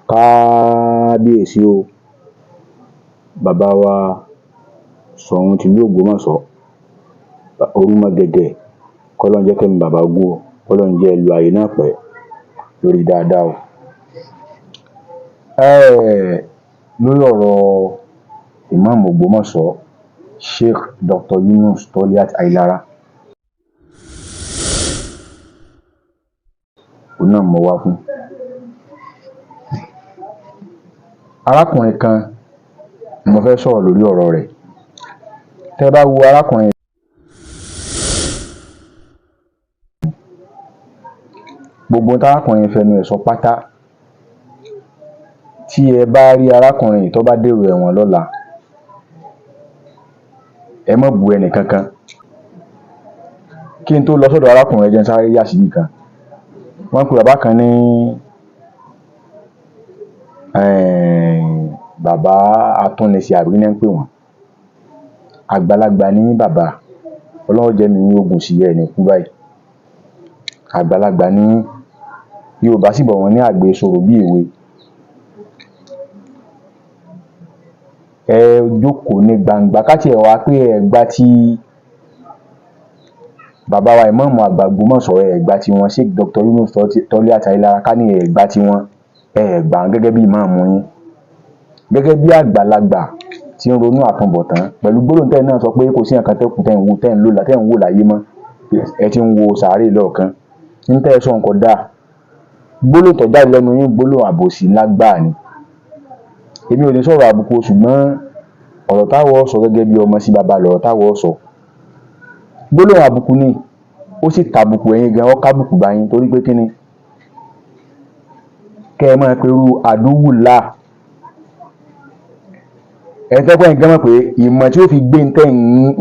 kábíyèsí o bàbá wa Ṣọ̀ún tìlú Ògbómọ̀ṣọ́ Orúmọgẹ̀gẹ̀ kọ́lọ́run jẹ́ kẹ́mi bàbá gùn o kọ́lọ́run jẹ́ lu àyè náà pẹ́ lórí dáadáa o. Lórí ọ̀rọ̀ ìmáàmù Ògbómọ̀ṣọ́ Sheikh Dr. Yunus Toliat Ailara òun náà mo wá fún. Arákùnrin kan mo fẹ́ sọ̀rọ̀ lórí ọ̀rọ̀ rẹ̀. Tẹ́ bá wo arákùnrin gbogbo tárákùnrin fẹnu ẹ̀ sọ pátá tí ẹ bá rí arákùnrin tó bá dèrò ẹ̀wọ̀n lọ́la ẹ má bu ẹnì kankan. Kí n tó lọ sọ́dọ̀ arákùnrin ẹ jẹ́ n sáré yà síbì kan. Wọ́n pe bàbá kan ní bàbá atúnnisẹ àbí ní ń pè wọ́n. Àgbàlagbà ní bàbá Ọlọ́run jẹ́ mi ní ogun sí ẹ̀ ní kú báyìí. Àgbàlagbà ní Yorùbá sì bọ̀ wọ́n ní àgbè sọ̀rọ̀ bí èwe. Ẹ jókòó ní gbangba ká tiẹ̀ wá pé ẹ gbà tí bàbá wa ìmáàmù àgbà Ògbómọ̀ṣọ́ ẹ gbà tí wọn Sheikh Dr. Yunus Toliat Ailara ká ní ẹ gbà tí wọn ẹ gbà gẹ́gẹ́ bí ìmáàmù yín gẹ́gẹ́ bí àgbàlagbà tí ń ronú àtúnbọ̀tán pẹ̀lú gbólóhùn tẹ́ náà sọ pé kò sí nǹkan tẹ́kù tẹ́ ń wò láyé mọ́ ẹ ti ń wo sàárè lọ́ọ̀kan ń tẹ́ ẹ sọ nǹkan dáa gbólóhùn tó jáde lẹ́nu yín gbólóhùn àbòsí ńlá gbáà ni. Èmi ò ní sọ̀rọ̀ àbùkù ṣùgbọ́n ọ̀rọ̀ táwọ̀ sọ gẹ́gẹ́ bí ọmọ sí bàbá lọ̀rọ̀ táwọ̀ sọ. Gbólóhùn àbùkù ni ó sì tàbùkù ẹ̀yin gan ó kábùkù bá yín torí pé kíni kẹ́ ẹ máa perú àdúwù là ẹ tẹ́ pé nǹkan mọ̀ pé ìmọ̀ tí ó fi gbé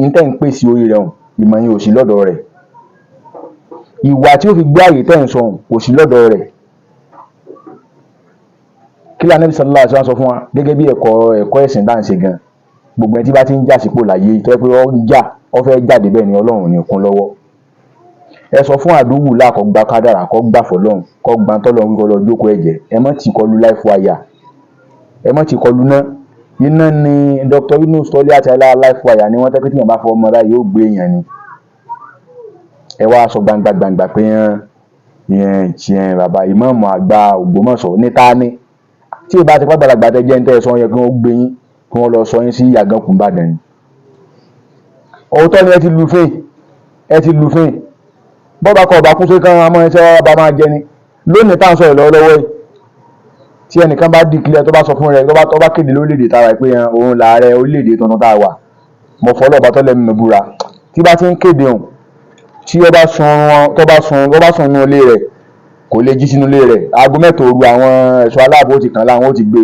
ntẹ́ ń pèsè orí rẹ̀ hàn ìmọ̀ yẹn ò sí lọ́dọ̀ rẹ̀ ìwà tí ó fi gbé àyè tẹ́ ń sọ kò sí lọ́dọ̀ rẹ̀. Kí la Ànábì sallallahu alaihi wasallam sọ fún wa gẹ́gẹ́ bí ẹ̀kọ́ ẹ̀sìn dá ń ṣe gan gbogbo ẹni tí bá ti ń jà sípò láyé tó yẹ pé ó fẹ́ jáde bẹ́ẹ̀ ni Ọlọ́run ní kún lọ́wọ́. Ẹ sọ fún àdúwù là kó gba kádàrá kó gbà fọ́lọ́run kó gba tọ́lọ́run kó lọ jókòó ẹ̀jẹ̀ ẹ má ti kọlu láìfọ àyà ẹ má ti kọlu náà iná ni Dr. Yunus Toliat Ailara láìfọ àyà ni wọ́n tẹ́ pé tí èèyàn bá fọ ọmọ rẹ̀ yóò gbé èèyàn ni. Ẹ wá sọ gbangba pé yẹn bàbá ìmáàmù àgbà Ògbómọ̀ṣọ́ ní ta ni tí ìbá ti pàgbàlagbà tẹ jẹ́ ń tẹ́ ẹ sọ yẹn kí wọ́n gbé yín kí wọ́n lọ sọ yín sí Àgànkù Ìbàdàn ni. Òótọ́ ni ẹ ti lu fín bọ́ba kọ ọba kún sí kan àmọ́ iṣẹ́ ọba máa jẹ ni lónìí tá à ń sọ̀rọ̀ lọ́wọ́lọ́wọ́ yìí tí ẹnìkan bá dìkìlẹ̀ tó bá sọ fún rẹ̀ tó bá kéde lórílẹ̀‐èdè tàwa pé òun làárẹ̀ orílẹ̀‐èdè tuntun tá a wà mo fọlọ́ ọba tọ́lẹ̀ mi búra tí bá ti ń kéde òun tí ó bá sun inú ilé rẹ̀ kò lè jí sínú ilé rẹ̀ aago mẹ́ta òru àwọn ẹ̀ṣọ́ aláàbò ti kàn láwọn ó ti gbé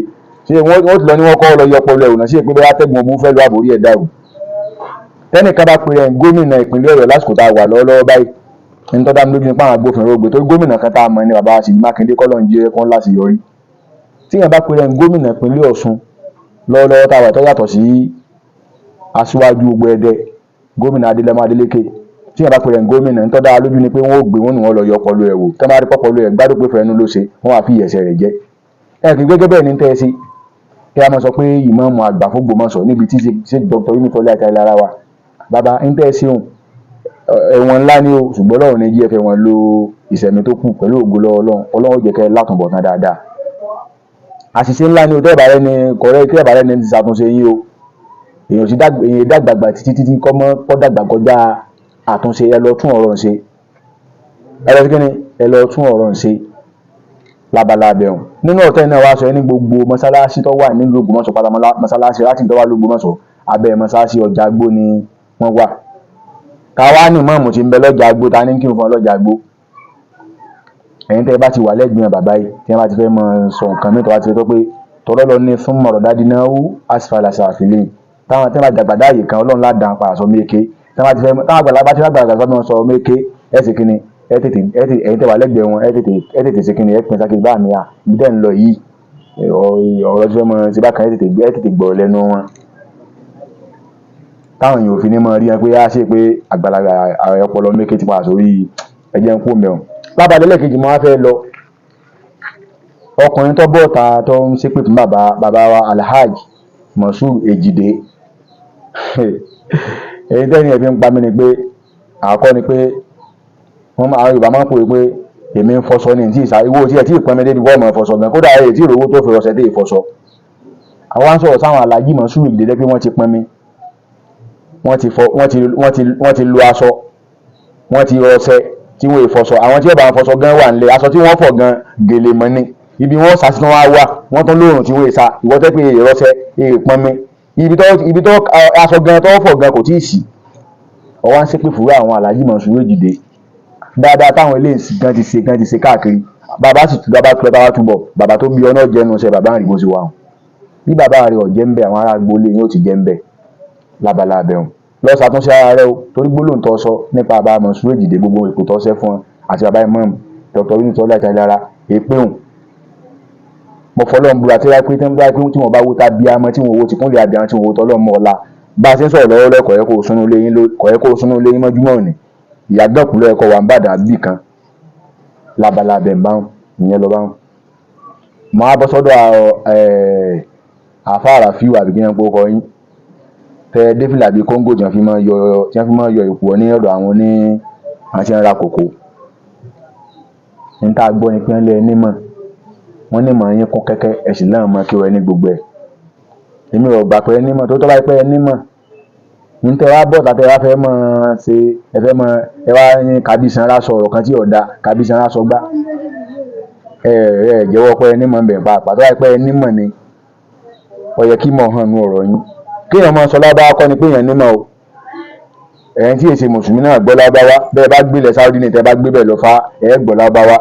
ṣé wọ́n ti lọ ní wọ́n kọ́ lọ yọ ọpọlọ ẹ̀wọ̀n sí ìpínlẹ̀ atẹ́gùn ọmọ fẹ́ lọ àbórí ẹ̀dá o. Tẹ́nìkan bá pe ẹ̀ gómìnà ìpínlẹ̀ Ọ̀yọ́ lásìkò tá a wà lọ́wọ́lọ́wọ́ báyìí ní tọ́da mi lójú nípa àwọn agbófinró gbé torí gómìnà kan tá a mọ̀ ní bàbá Ṣèyí Mákindé kọ́ lọ́n jẹ́ kọ́ láti yọrí. Tí yẹn bá pe ẹ̀ gómìnà ìpínlẹ̀ Ọ̀ṣun lọ́wọ́lọ́wọ́ tá a wà tó yàtọ̀ sí aṣíwájú gbogbo ẹ̀dẹ́ gómìnà Adélámọ̀ Adélékè tí yẹn bá pe ẹ̀ gómìnà ní tọ́da lójú ni pé wọ́n ó gbé wọn ní wọn lọ yọ ọpọlọ ẹ̀ wò tẹ́ máa rí pọ́pọlọ ẹ̀ gbádùn pé fẹ́ẹ́nu ló ṣe wọ́n wá fi ìyẹ̀sẹ̀ rẹ̀ jẹ́. Ẹ kì í gẹ́gẹ́ bẹ́ẹ̀ ní tẹ́ ẹ sí kí a máa sọ pé ìmáàmù àgbà fún Ògbómọ̀ṣọ́ níbi tí ṣe Dr. Yunus Toliat Ailara wa bàbá ń tẹ́ ẹ sí òun ẹ̀wọ̀n ńlá ni o ṣùgbọ́n Ọlọ́run ní jí ẹ fẹ́ wọn lo ìṣẹ̀mí tó kù pẹ̀lú ògo lọ́wọ́ Ọlọ́run jẹ́ kẹ́ látùnbọ̀tán dáadáa. Àṣìṣe ńlá ni o tẹ́ ìbàrẹ́ ni kọ̀rẹ́ tẹ́ ìbàrẹ́ ni ti ṣàtúnṣe yín o èèyàn dàgbàgbà títí kọ́ dàgbà kọjá àtúnṣe ẹ lọ tún ọ̀rọ̀ ṣe ẹ lọ tún ọ̀rọ̀ ṣe labalábẹ́ ọ̀hún. Nínú ọ̀tẹ́ náà wá sọ ní gbogbo mọ́sálásí tó wà nílùú Ògbómọ̀ṣọ́ pátá mọ́sálásí láti tó wà lógbómọ̀ṣọ́ abẹ́ mọ́sálásí ọjà Agbó ni wọ́n wà. Káwá ní ìmáàmù tí ń bẹ lọ́jà Agbó ta ní kí n fún ọ lọ́jà Agbó. Ẹ̀yin tẹ́ bá ti wà lẹ́gbẹ̀ẹ́ bàbá yìí tí wọ́n bá ti fẹ́ mọ sọ nǹkan mi tó bá ti fẹ́ tó pé tọ́lọ́lọ́ ní fún mọ̀rọ̀ dájú náà ó asfala sàfilẹ̀ táwọn tí wọ́n bá dàgbà dáàyè kan Ọlọ́run ládàá pa àṣọ méke táwọn àgbàlagbà tí wọ́n gbàgbà sọ méke ẹ̀ sì kíni ẹ̀yin tẹ́ wà lẹ́gbẹ̀ẹ́ wọn ẹ tètè ṣe kíni ẹ pín sákìtì bá mi à ìdẹ́ ń lọ yìí ọ̀rọ̀ tí wọ́n mọ ṣe bákan ẹ tètè gbọ́ lẹ́nu wọn táwọn èèyàn ò fi ní mọ rí wọn pé á ṣe pé àgbàlagbà ọpọlọ méke ti pa sórí ẹ̀jẹ̀ ń kó mẹ́wọ̀n. Lábàdé lẹ́ẹ̀kejì mo wá fẹ́ lọ ọkùnrin tó bọ́ta tó ń ṣépè fún bàbá wa Alhaji Moshood Ejide èyí tẹ́ni ẹ̀ fi ń pa mí ni pé àkọ́ ni pé àwọn Yorùbá máa ń pòwe pé èmi ń fọṣọ ní tí ìsà ìwọ tí ẹ tí ì pọnmi débi bọ́ọ̀mù ẹ̀fọṣọ gan kódà èyí tí ìrówó tó fi rọṣẹ dé ìfọṣọ. àwa ń sọ̀rọ̀ sáwọn Alhaji Moshood Ejide pé wọ́n ti pọnmi wọ́n ti lu aṣọ wọ́n ti rọṣẹ tí wọ́n ìfọṣọ àwọn tí ó bá ń fọṣọ gan wà nílé aṣọ tí wọ́n fọ̀ gan gèlè mọ́ ni ibi wọ́n sàṣì tán wá wọ́n tán lóòrùn tí wọ́n ìsà ìwọ tẹ́ pé ìrọṣẹ ìpọnmi ibi tó aṣọ gan tó fọ̀ gan kò tí ì sí ọwọ́ ń ṣépè fúra àwọn Alhaji Moshood Ejide dáadáa táwọn eléyìí gan ti ṣe káàkiri bàbá sì tún bàbá pẹ́ bàbá túbọ̀ bàbá tó bí ọ náà jẹ́nu iṣẹ́ bàbá rìn bó ṣe wà hàn bí bàbá rẹ̀ ọ̀jẹ́ ń bẹ àwọn ará agboolé yóò ti jẹ́ ń bẹ lábalábẹ́ hàn lọ ṣàtúnṣe ara rẹ o torí gbólóhùn tó sọ nípa bàbá Moshood Ejide gbogbo èkó tó ṣẹ́ fún ọ àti bàbá imam Dr. Yunus Ọláìtàn lára èpè hùn mo fọlọ́ ń búra tí wọ́n bá wó tá bí amọ́ tí wọ́n wo ti kúnlẹ̀ àbíyàn tí wọ́n wo tọ́lọ́ mọ́ ọ̀la bá a ṣe ń sọ̀rọ̀ lọ́wọ́ lẹ́kọ̀ọ́ yẹ kó sunu léyìn mọ́júmọ́ òní ìyá gbọ̀kú lẹ́kọ̀ọ́ wà ń bàdàn àbí kan labalábẹ̀ ń báwọn ìyẹn lọ báwọn. mo á bọ́ sọ́dọ̀ àfáà Rafiu àbíkí yẹn kó kọ yín tẹ défìlà bíi kóńgò tí wọ́n fi máa yọ ìpò ní ọ̀dọ̀ àwọn ní àti ẹ̀ra kòkó ní tá a gbọ́ ni pé ńlẹ̀ nímọ̀ wọ́n ní mọ̀ yín kún kẹ́kẹ́ ẹ̀sìn náà mọ̀ kí wọ́n ní gbogbo ẹ̀ èmi ò gbà pé ẹ nímọ̀ tó tọ́ bá pẹ́ ẹ nímọ̀ ní tẹ wá bọ̀ tàtẹ wá fẹ́ mọ̀ ṣe ẹ wá ní Kábíyèsí sọ ọ̀rọ̀ kan tí ọ̀dà Kábíyèsí sọ gbá ẹ jẹ́wọ́ pé ẹ nímọ̀ bẹ̀ pàápàá tó bá pẹ́ ẹ nímọ̀ ni ó yẹ kí mọ̀ hàn nú ọ̀rọ̀ yín kéèyàn máa sọ lábáwá kọ́ ni pé èèyàn nímọ̀ o ẹ̀yin tí èsì mùsùlùmí náà gbọ́ lábáwá bẹ́ẹ̀ bá gbé ilẹ̀ Saudi ní tẹ́ bá gbé bẹ̀ lọ fa ẹ̀ gbọ́ lábáwá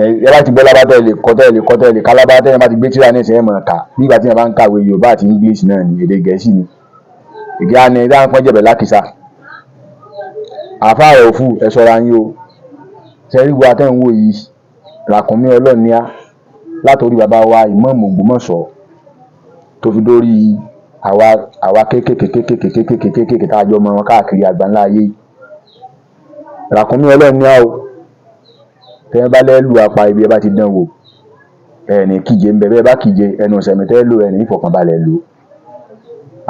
ẹ bá ti gbọ́ lábá tẹ́ lè kọ́ kálábá tẹ́yìn bá ti gbé tíra ní ìsìn ẹ̀ mọ̀ ká nígbà tí yẹn bá ń kàwé Yorùbá àti English náà ní èdè Gẹ̀ẹ́sì ni ìgbà ni ìdá ń pọ́n jẹ̀bẹ̀ lákìsà àfáà rẹ̀ òfù ẹ̀ ṣọ́ra yín o sẹ́rígbó atẹ́wò yìí ràkúnmí ọlọ́ọ̀níà látòrí bàbá wa Ìmáàmù Ògbómọ̀ṣọ́ tó fi dórí àwa kéékèèké tá a jọ mọ wọn káàkiri àgbáńlá ayé ràkúnmí ọlọ́ọ̀níà o tẹ́yìn bá lẹ́lù apá ibi ẹ bá ti dán wò ẹni kíje ń bẹ bẹ́ẹ̀ bá kíje ẹnu ìsẹ̀mí tẹ́ lò ẹni ìfọ̀kànbalẹ̀ lò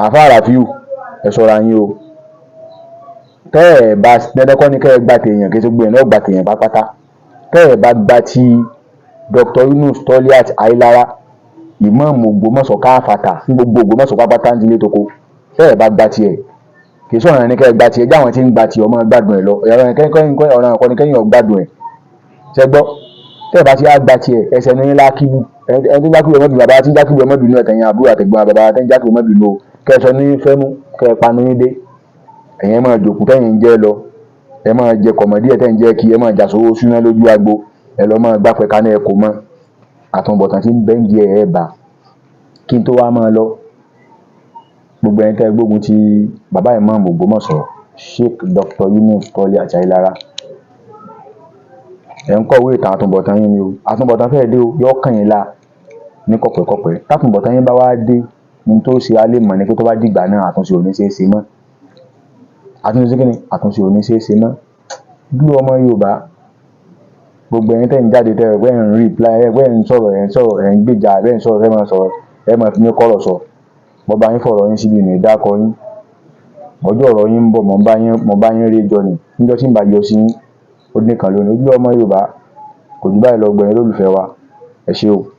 àfáà Rafiu ẹ ṣọ́ra yín o tẹ́ ẹ̀ bá dẹ́dẹ́kọ́ ní kẹ́ ẹ gbà tèèyàn kí ẹ tó gbé ẹ̀ náà gbà tèèyàn pátápátá tẹ́ ẹ̀ bá gbà tí Dr. Yunus Toliat Ayélára Ìmáàmù Ògbómọ̀ṣọ́ káfàtà fún gbogbo Ògbómọ̀ṣọ́ pápátá ń dilé toko tẹ́ ẹ̀ bá gbà tiẹ̀ kì í sọ̀rọ̀ ní kẹ́ ẹ gbà tiẹ̀ jáwọn tí ń gbà tiẹ̀ ọmọ gbádùn ẹ̀ lọ ọ̀rọ̀ ẹ̀kọ́ ni kẹ́yìn ọ̀gbádùn ẹ̀ ṣẹgbọ́ tẹ́ ẹ̀ bá ti á gbà tiẹ̀ ẹsẹ̀ ní lákìbù ẹni tó jákìbù ọmọbìnrin bàbá tí jákìbù ọmọbìnrin ẹ̀tẹ̀yìn àbúrò àtẹ̀gbọ́n bàbá tẹ́yìn jákìbù ọmọbìnrin o kẹsọ ní fẹ́mú kẹ panu yín dé ẹ̀yìn ẹ̀ máa jòkú tẹ́yìn ń jẹ́ lọ ẹ máa jẹ kọ̀mọ̀dí ẹ̀ tẹ́yìn jẹ́ kí ẹ máa jà sówó súná lójú agbo ẹ lọ máa gbápẹ́ ká ní ẹ kò mọ́ àtúnbọ̀tán tí ń bẹ́ǹdì ẹ̀ bá kí n tó wá máa lọ gbogbo ẹni tẹ́ gbógun ti bàbá Ìmáàmù Ògbómọ̀ṣọ́ Sheikh Dr. Yunus Toliat Ayélára ẹ̀ ń kọ̀wé ìtàn àtúnbọ̀tán yín ni o àtúnbọ̀tán fẹ́ẹ́ dé o yọ kàn yín la ní kọ̀pẹ̀kọ̀pẹ̀ tátúnbọ̀tán yín bá wá dé ní tó ṣe alẹ́ mọ̀ ní pé tó bá dìgbà náà àtúnṣe ò ní ṣeé ṣe mọ́ àtúnṣe ò ní ṣeé ṣe mọ́ bí ọmọ Yorùbá gbogbo ẹ̀yin tẹ́ ń jáde tẹ́ ẹ̀ ń reply ẹ̀ ń sọ̀rọ̀ ẹ̀ ń gbèjà ẹ̀ ń sọ̀rọ̀ ẹ̀ máa sọ̀rọ̀ ẹ̀ máa fi ní kọ́rọ̀ sọ bọ́ba yín fọ̀rọ̀ yín síbi ní ìdákọ yín ọjọ́ ọ̀rọ̀ yín ń bọ̀ mọ̀ bá yín rí jọ ni níjọ́ tí ń bá yọ sí yín ó dín kan lónìí ojú ọmọ Yorùbá kò jù báyìí lọ gbẹ̀yìn lólùfẹ́ wa ẹ ṣé o.